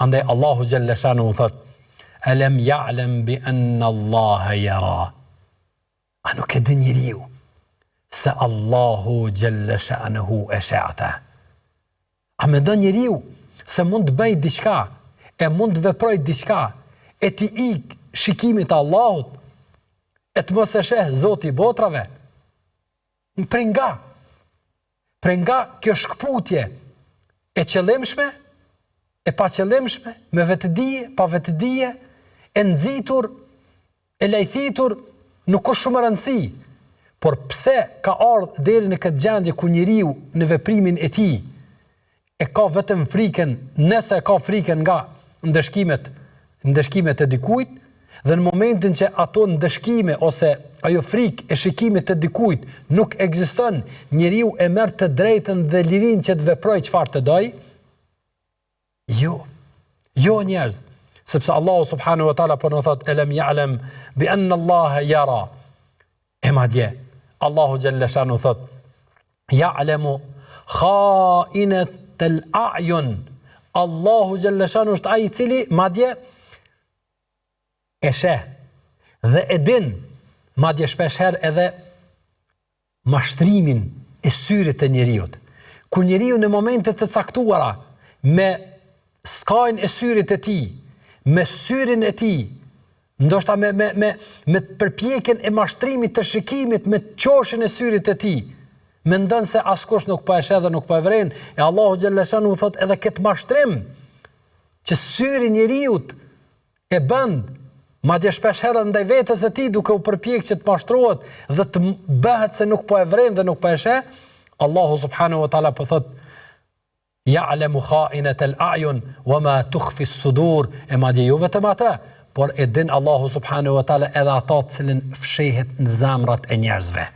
Andaj Allahu xhalla shanu thot: "Alam ya'lam bi anna Allaha yara." A nuk e din njeriu se Allahu xhalla shanu e shehata. A me do njeriu se mund të bëj diçka, e mund të veproj diçka, e ti ik shikimit të Allahut, e të mos e sheh Zoti i botrave? Prenga kjo shkputje e qëllimshme, e pa qëllimshme, me vetëdije, pa vetëdije, e nxitur, e lajthitur, nuk është shumë rëndësi. Por pse ka ardhur deri në këtë gjendje ku njeriu në veprimin e tij e ka vetëm frikën, nëse ka frikën nga ndëshkimet e dikujt, dhe në momentin që ato ndëshkime ose ajo frikë e shikimit të dikujt nuk ekziston, njeriu e merr të drejtën dhe lirinë që të veprojë çfarë të doj? Jo njerëz, sepse Allahu subhanahu wa taala po na thot: "Alam ya'lam bi anna Allaha yara." E madje Allahu xhalla shanu thot: "Ya'lamu kha'inatal a'yun." Allahu xhalla shanu është ai i cili madje e sheh dhe e din, madje shpeshherë edhe mashtrimin e syrit të njeriut. Kur njeriu në momentet të caktuara me skajnë e syrit e tij, me syrin e tij, ndoshta me përpjekjen e mashtrimit të shikimit me qoshin e syrit e tij, mendon se askush nuk po e sheh dhe nuk po e vren, e Allahu xhalla shanu thot edhe këtë mashtrim që syri njeriut e bën, madje shpesh herë ndaj vetes së tij duke u përpjekur që të mashtrohet dhe të bëhet se nuk po e vren dhe nuk po e sheh, Allahu subhanahu wa taala po thot: "Ya'lamu kha'inatal a'yun wa ma tukhfi as-sudur." E madje jo vetëm ata, por e din Allahu subhanahu wa taala edhe ata të cilën fshehet në zemrat e njerëzve.